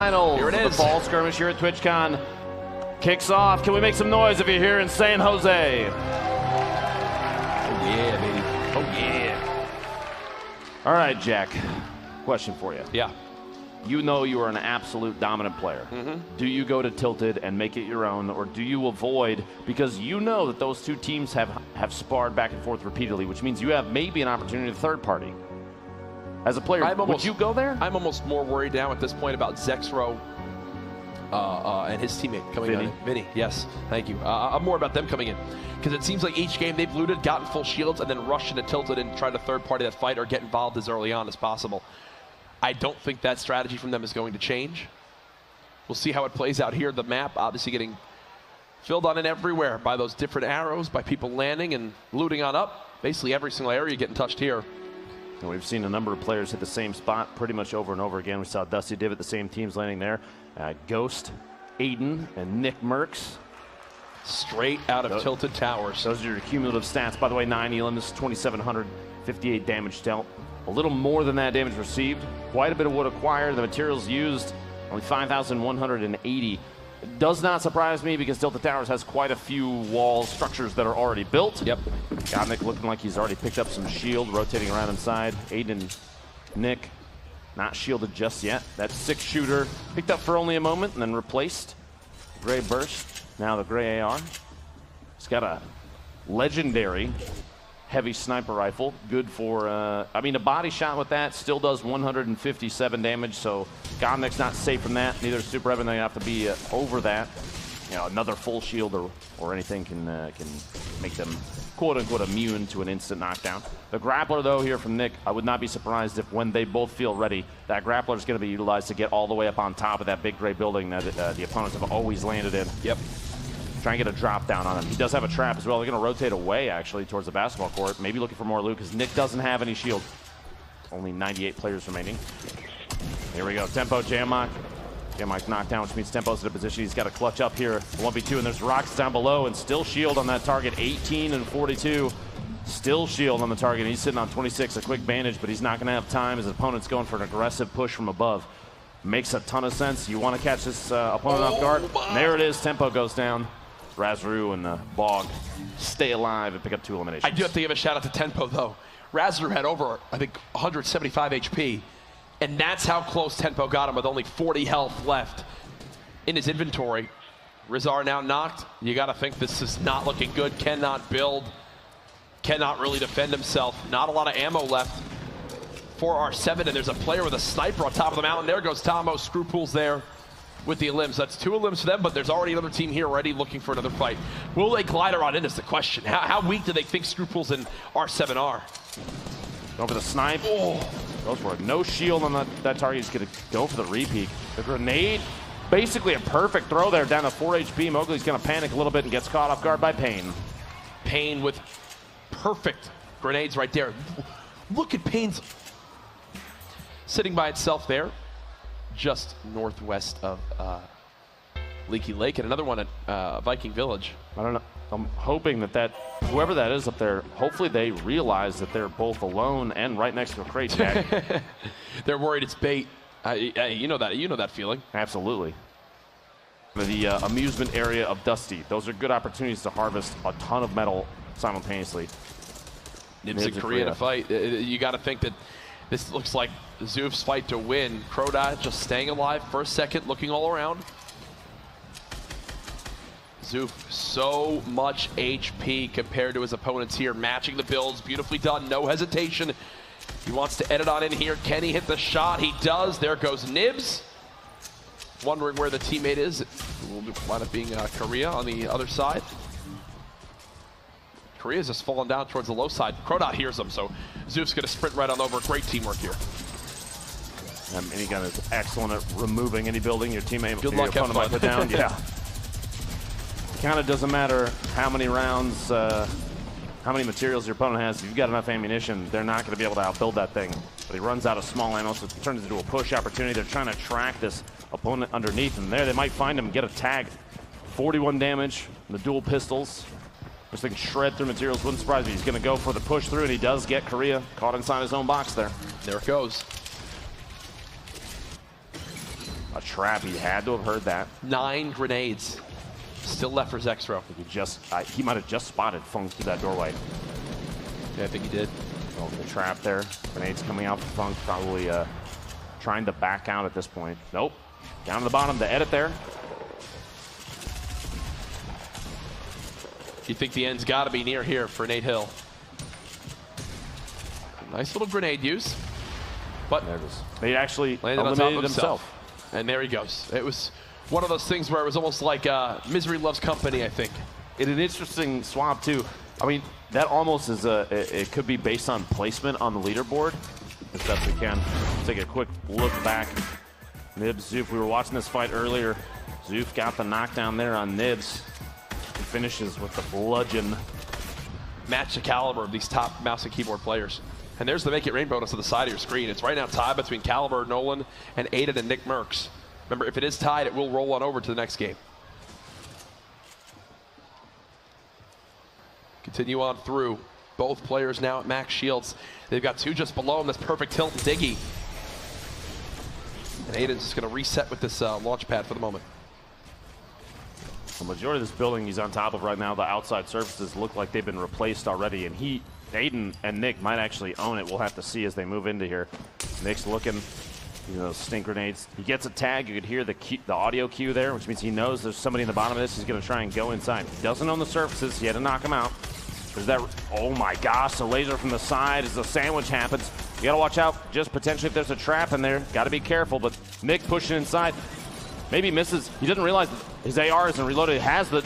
Finals. Here it is. The Fall Skirmish here at TwitchCon kicks off. Can we make some noise if you're here in San Jose? Oh yeah, baby. Oh yeah. All right, Jack. Question for you. Yeah. You know you are an absolute dominant player. Do you go to Tilted and make it your own, or do you avoid, because you know that those two teams have sparred back and forth repeatedly, which means you have maybe an opportunity to third party? As a player, would you go there? I'm almost more worried now at this point about Zexro and his teammate coming in. Vinny, yes, thank you. I'm more about them coming in, because it seems like each game they've looted, gotten full shields, and then rushed into Tilted and tried to third party that fight or get involved as early on as possible. I don't think that strategy from them is going to change. We'll see how it plays out here. The map obviously getting filled on in everywhere by those different arrows, by people landing and looting on up. Basically every single area getting touched here. And we've seen a number of players hit the same spot pretty much over and over again. We saw Dusty Divot, the same teams landing there. Ghost, Aydan, and Nickmercs. Straight out of Tilted Towers. Those are your cumulative stats. By the way, 9 Elims, 2,758 damage dealt. A little more than that damage received. Quite a bit of wood acquired. The materials used, only 5,180. It does not surprise me because Tilted Towers has quite a few wall structures that are already built. Yep. Got Nick looking like he's already picked up some shield, rotating around inside. Aydan, Nick, not shielded just yet. That 6-shooter picked up for only a moment and then replaced. Gray burst, now the gray AR. He's got a legendary heavy sniper rifle, good for, I mean, a body shot with that still does 157 damage, so Godnick's not safe from that. Neither is Super Evan. They have to be over that. You know, another full shield or anything can make them quote-unquote immune to an instant knockdown. The grappler, though, here from Nick, I would not be surprised if when they both feel ready, that grappler is going to be utilized to get all the way up on top of that big gray building that the opponents have always landed in. Yep. Try and get a drop down on him. He does have a trap as well. They're going to rotate away, actually, towards the basketball court. Maybe looking for more loot, because Nick doesn't have any shield. Only 98 players remaining. Here we go. Tempo, Jamok. Jamok knocked down, which means Tempo's in a position. He's got to clutch up here. 1v2, and there's rocks down below, and still shield on that target. 18 and 42. Still shield on the target. He's sitting on 26, a quick bandage, but he's not going to have time. His opponent's going for an aggressive push from above. Makes a ton of sense. You want to catch this opponent off guard. And there it is. Tempo goes down. Razru and Bog stay alive and pick up 2 eliminations. I do have to give a shout out to Tempo, though. Razru had over, I think, 175 HP, and that's how close Tempo got him with only 40 health left in his inventory. Rizar now knocked. You got to think this is not looking good. Cannot build, cannot really defend himself. Not a lot of ammo left for R7, and there's a player with a sniper on top of the mountain. There goes Tomo. Screwpools there with the Elims. That's 2 Elims for them, but there's already another team here already looking for another fight. Will they glide around in is the question. How weak do they think Screwpools and R7 are? Going for the snipe. Oh, goes for it. No shield on that target. He's going to go for the repeat. The grenade, basically a perfect throw there down to 4 HP. Mowgli's going to panic a little bit and gets caught off guard by Payne. Payne with perfect grenades right there. Look at Payne's sitting by itself there, just northwest of Leaky Lake, and another one at Viking Village. I don't know. I'm hoping that whoever that is up there, hopefully they realize that they're both alone and right next to a crate, Jack. They're worried it's bait. You know that feeling. Absolutely. The amusement area of Dusty. Those are good opportunities to harvest a ton of metal simultaneously. Nibs and Korea to fight. You got to think that this looks like Zoof's fight to win. Crowdot just staying alive for a second, looking all around. Zoof, so much HP compared to his opponents here. Matching the builds, beautifully done, no hesitation. He wants to edit on in here. Can he hit the shot? He does. There goes Nibs. Wondering where the teammate is. It will wind up being Korea on the other side. Korea's just falling down towards the low side. Crowdot hears him, so Zoof's going to sprint right on over. Great teamwork here. Minigun is excellent at removing any building your teammate Good luck, opponent might put down. Yeah. Kind of doesn't matter how many rounds, how many materials your opponent has. If you've got enough ammunition, they're not going to be able to outbuild that thing. But he runs out of small ammo, so it turns into a push opportunity. They're trying to track this opponent underneath, and there they might find him, get a tag. 41 damage, the dual pistols. This thing shred through materials. Wouldn't surprise me. He's going to go for the push through, and he does get Korea caught inside his own box there. There it goes. A trap. He had to have heard that. 9 grenades still left for Zexro. He might have just spotted Funk through that doorway. Yeah, I think he did. Oh, the trap there. Grenades coming out for Funk, probably trying to back out at this point. Nope. Down to the bottom, the edit there. You think the end's got to be near here for Nate Hill. Nice little grenade use. But there it is. They actually landed on top of himself. And there he goes. It was one of those things where it was almost like misery loves company, I think. It's an interesting swap, too. I mean, that almost is it could be based on placement on the leaderboard, as best we can. Let's take a quick look back. Nibs, Zoof, we were watching this fight earlier. Zoof got the knockdown there on Nibs. He finishes with the bludgeon. Match the caliber of these top mouse and keyboard players. And there's the Make It Rain bonus on the side of your screen. It's right now tied between Caliber, Nolan, and Aydan and Nickmercs. Remember, if it is tied, it will roll on over to the next game. Continue on through. Both players now at max shields. They've got 2 just below him. That's perfect tilt and Diggy. And Aydan's just going to reset with this launch pad for the moment. The majority of this building he's on top of right now, the outside surfaces look like they've been replaced already, and Aydan and Nick might actually own it. We'll have to see as they move into here. Nick's looking, stink grenades. He gets a tag. You could hear the audio cue there, which means he knows there's somebody in the bottom of this. He's going to try and go inside. He doesn't own the surfaces. He had to knock him out. There's that. Oh my gosh, the laser from the side as the sandwich happens. You got to watch out just potentially if there's a trap in there. Got to be careful, but Nick pushing inside. Maybe misses. He didn't realize that his AR isn't reloaded. He has the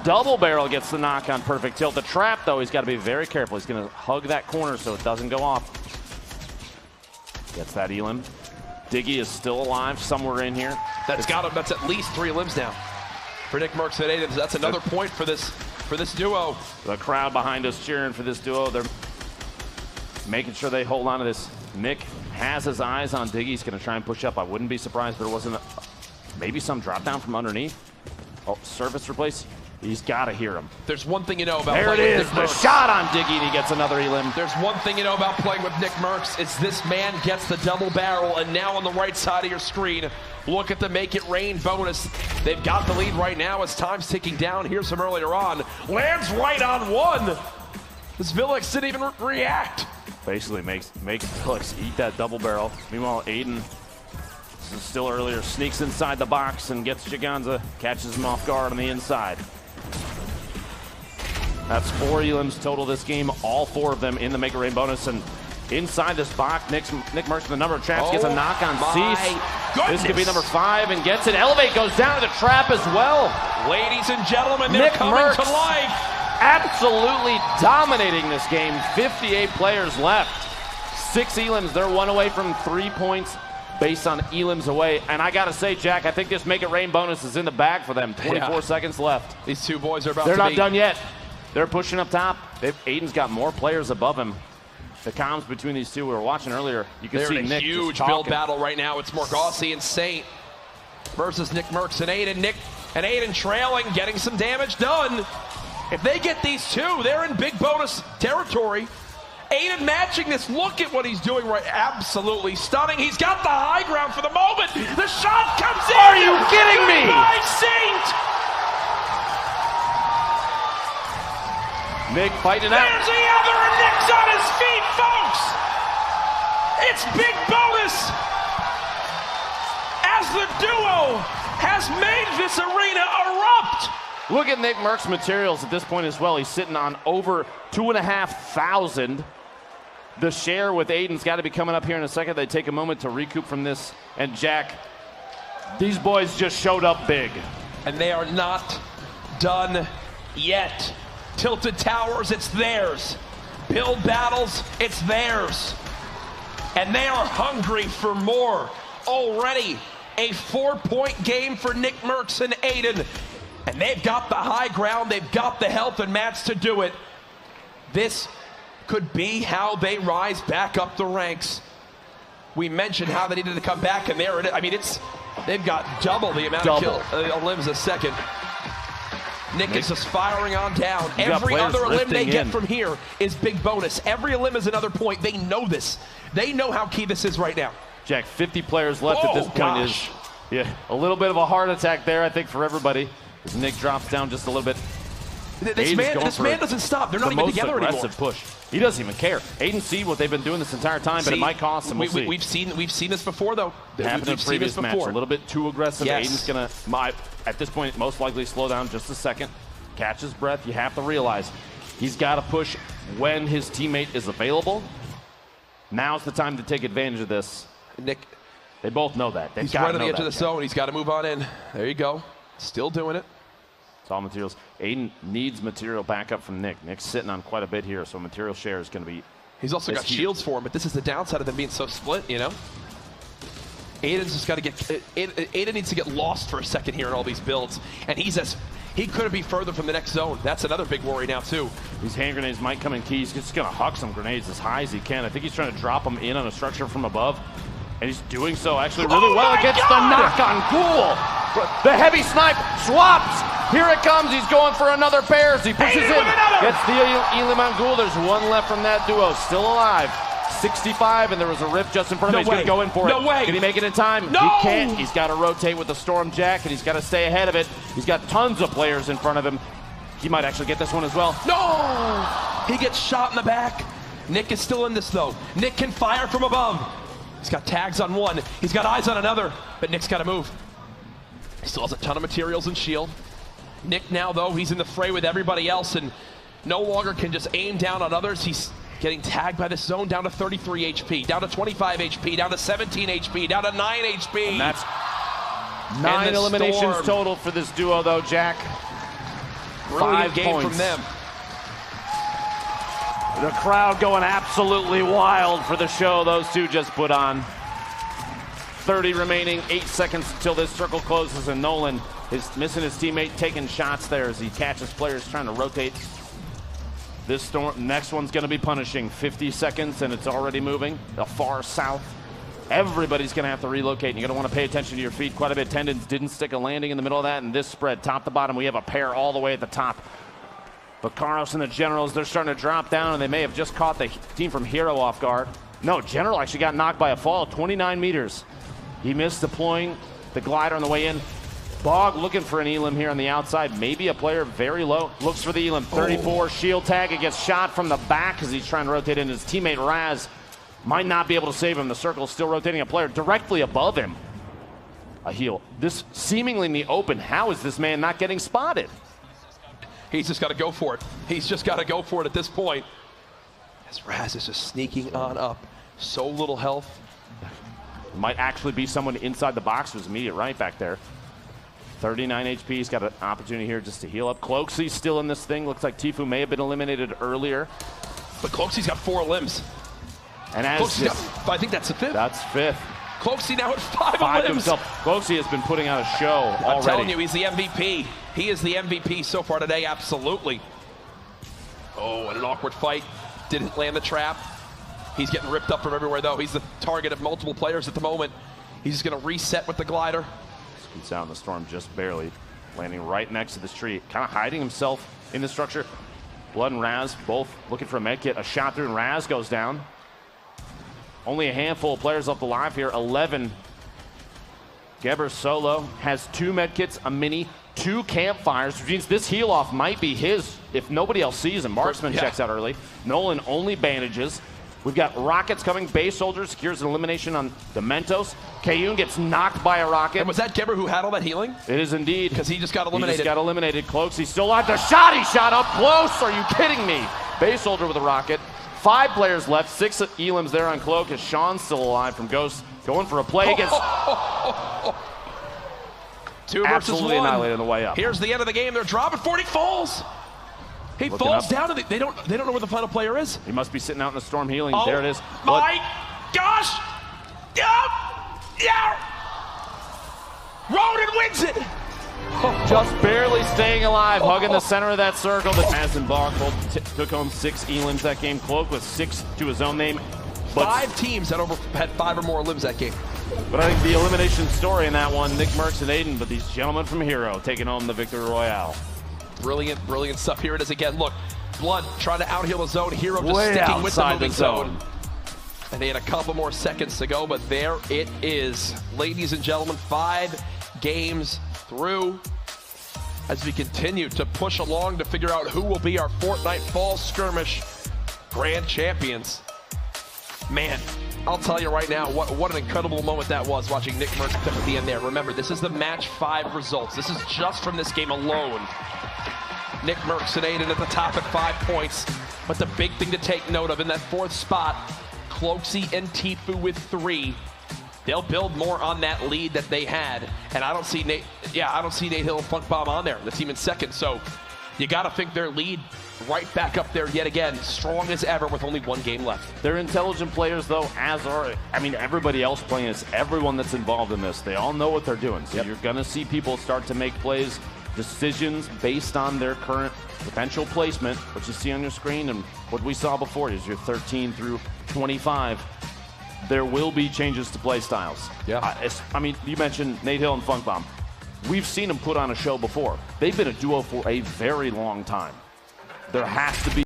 double barrel, gets the knock on perfect tilt. The trap, though, he's got to be very careful. He's going to hug that corner so it doesn't go off. Gets that Elim. Diggy is still alive somewhere in here. That's got him. That's at least 3 limbs now for Nickmercs and Aydan. That's another point for this duo. The crowd behind us cheering for this duo. They're making sure they hold on to this. Nick has his eyes on Diggy. He's going to try and push up. I wouldn't be surprised if there wasn't maybe some drop down from underneath. Oh, surface replace. He's got to hear him. There's one thing you know about there playing it with is, Nickmercs. the shot on Diggy, and he gets another Elim. There's one thing you know about playing with Nickmercs. It's this man gets the double barrel, and now on the right side of your screen, look at the Make It Rain bonus. They've got the lead right now as time's ticking down. Here's some earlier on. Lands right on 1. This Villix didn't even react. Basically makes Villix eat that double barrel. Meanwhile, Aydan, this is still earlier, sneaks inside the box and gets Giganza, catches him off guard on the inside. That's 4 Elims total this game, all 4 of them in the Make It Rain bonus. And inside this box, Nickmercs with the number of traps gets a knock on Cease. This could be number 5 and gets it. Elevate goes down to the trap as well. Ladies and gentlemen, they're coming to life. Absolutely dominating this game. 58 players left. 6 Elims. They're 1 away from 3 points based on Elims away. And I got to say, Jack, I think this Make It Rain bonus is in the bag for them. 24 seconds left. These 2 boys are about They're not done yet. They're pushing up top. Aydan's got more players above him. The comms between these 2 we were watching earlier, you can see Nick huge build battle right now. It's Morgausi and Saint versus Nickmercs and Aydan. Nick and Aydan trailing, getting some damage done. If they get these 2, they're in big bonus territory. Aydan matching this. Look at what he's doing right. Absolutely stunning. He's got the high ground for the moment. The shot comes in. Are you kidding me? By Saint. Nick fighting out. There's the other, and Nick's on his feet, folks. It's big bonus as the duo has made this arena erupt. Look at Nickmercs' materials at this point as well. He's sitting on over 2,500. The share with Aydan's got to be coming up here in a second. They take a moment to recoup from this. And Jack, these boys just showed up big. And they are not done yet. Tilted Towers, it's theirs. Build battles, it's theirs. And they are hungry for more. Already a 4-point game for Nickmercs and Aydan. And they've got the high ground, they've got the health and mats to do it. This could be how they rise back up the ranks. We mentioned how they needed to come back, and there it is. I mean, they've got double the amount of kills. Elims a second. Nick is just firing on down. Every other elim they get from here is big bonus. Every elim is another point. They know this. They know how key this is right now. Jack, 50 players left at this point Yeah, a little bit of a heart attack there, I think, for everybody. As Nick drops down just a little bit. This man doesn't stop. They're not even together anymore. Aggressive push. He doesn't even care. Aydan see what they've been doing this entire time, but it might cost him. We've seen this before, though. Happened in previous match. A little bit too aggressive. Yes. Aydan's gonna, at this point, most likely slow down just a second. Catch his breath. You have to realize he's got to push when his teammate is available. Now's the time to take advantage of this. Nick, they both know that. He's right on the edge of the zone. He's got to move on in. There you go. Still doing it. It's all materials. Aydan needs material backup from Nick. Nick's sitting on quite a bit here, so material share is going to be. He's also got shields for him, but this is the downside of them being so split, you know? Aydan's just got to get. Aydan needs to get lost for a second here in all these builds, and he couldn't be further from the next zone. That's another big worry now, too. These hand grenades might come in key. He's just going to huck some grenades as high as he can. I think he's trying to drop them in on a structure from above, and he's doing so actually really well against the knock on Ghoul. The heavy snipe swaps. Here it comes. He's going for another pair as he pushes in. Gets the Elim on Ghoul. There's one left from that duo. Still alive. 65, and there was a rift just in front of him. He's going to go in for it. No way. Can he make it in time? No. He can't. He's got to rotate with the Storm Jack, and he's got to stay ahead of it. He's got tons of players in front of him. He might actually get this one as well. No! He gets shot in the back. Nick is still in this, though. Nick can fire from above. He's got tags on one. He's got eyes on another, but Nick's got to move. He still has a ton of materials and shield. Nick now, though, he's in the fray with everybody else and no longer can just aim down on others. He's getting tagged by this zone down to 33 HP, down to 25 HP, down to 17 HP, down to 9 HP. And that's 9 eliminations total for this duo, though, Jack. Brilliant 5 game from them. The crowd going absolutely wild for the show those two just put on. 30 remaining, 8 seconds until this circle closes, and Nolan is missing his teammate, taking shots there as he catches players trying to rotate. This storm, next one's going to be punishing. 50 seconds, and it's already moving. The far south. Everybody's going to have to relocate, and you're going to want to pay attention to your feet quite a bit. Tendons didn't stick a landing in the middle of that, and this spread, top to bottom, we have a pair all the way at the top. But Carlos and the Generals, they're starting to drop down, and they may have just caught the team from Hero off guard. No, General actually got knocked by a fall, 29 meters. He missed deploying the glider on the way in. Bog looking for an Elim here on the outside. Maybe a player very low. Looks for the Elim. 34 shield tag. It gets shot from the back as he's trying to rotate in. His teammate Raz might not be able to save him. The circle's still rotating a player directly above him. A heal. This seemingly in the open. How is this man not getting spotted? He's just got to go for it. He's just got to go for it at this point. As Raz is just sneaking on up. So little health. Might actually be someone inside the box who's immediate right back there. 39 HP. He's got an opportunity here just to heal up. Cloaksy's still in this thing. Looks like Tfue may have been eliminated earlier. But Cloaksy's got 4 limbs. And as I think that's the 5th. That's 5th. Cloaksy now at 5 limbs. Cloaksy has been putting out a show already. I'm telling you, he's the MVP. He is the MVP so far today, absolutely. Oh, and an awkward fight. Didn't land the trap. He's getting ripped up from everywhere, though. He's the target of multiple players at the moment. He's just going to reset with the glider. Scoots out in the storm just barely, landing right next to this tree, kind of hiding himself in the structure. Blood and Raz both looking for a med kit. A shot through and Raz goes down. Only a handful of players left alive here. 11. Geber solo has 2 med kits, a mini, 2 campfires, which means this heal off might be his if nobody else sees him. Marksman checks out early. Nolan only bandages. We've got rockets coming. Base Soldier secures an elimination on the Mentos. Kayun gets knocked by a rocket. And was that Geber who had all that healing? It is indeed. Because he just got eliminated. He just got eliminated. Cloaksy's still alive. The shot he shot up close. Are you kidding me? Base Soldier with a rocket. 5 players left. 6 Elims there on Cloak as Sean's still alive from Ghost. Going for a play against... 2 versus absolutely 1. Annihilated on the way up. Here's the end of the game. They're dropping 40 falls. He falls down, and they don't know where the final player is. He must be sitting out in the storm healing. Oh, there it is. My gosh! Yeah! Ronan wins it! Just barely staying alive, hugging the center of that circle. But Maz and Bog both took home 6 Elims that game. Cloak with 6 to his own name. But 5 teams had 5 or more limbs that game. But I think the elimination story in that one, Nickmercs and Aydan, but these gentlemen from Hero taking home the victory royale. Brilliant, brilliant stuff. Here it is again. Look, Blood trying to out-heal the zone. Hero just way sticking with the outside moving zone. And they had a couple more seconds to go, but there it is. Ladies and gentlemen, 5 games through as we continue to push along to figure out who will be our Fortnite Fall Skirmish grand champions. Man, I'll tell you right now, what an incredible moment that was watching Nickmercs at the end there. Remember, this is the match 5 results. This is just from this game alone. Nickmercs and Aydan at the top at 5 points. But the big thing to take note of in that 4th spot, Cloakzy and Tifu with 3. They'll build more on that lead that they had. And I don't see Nate Hill and Funkbomb on there, the team in 2nd. So you got to think their lead right back up there yet again, strong as ever with only 1 game left. They're intelligent players, though, as are, everybody else playing this, everyone that's involved in this. They all know what they're doing. So you're going to see people start to make plays, decisions based on their current potential placement, which you see on your screen, and what we saw before is your 13 through 25. There will be changes to play styles. Yeah. You mentioned Nate Hill and Funkbomb. We've seen them put on a show before. They've been a duo for a very long time. There has to be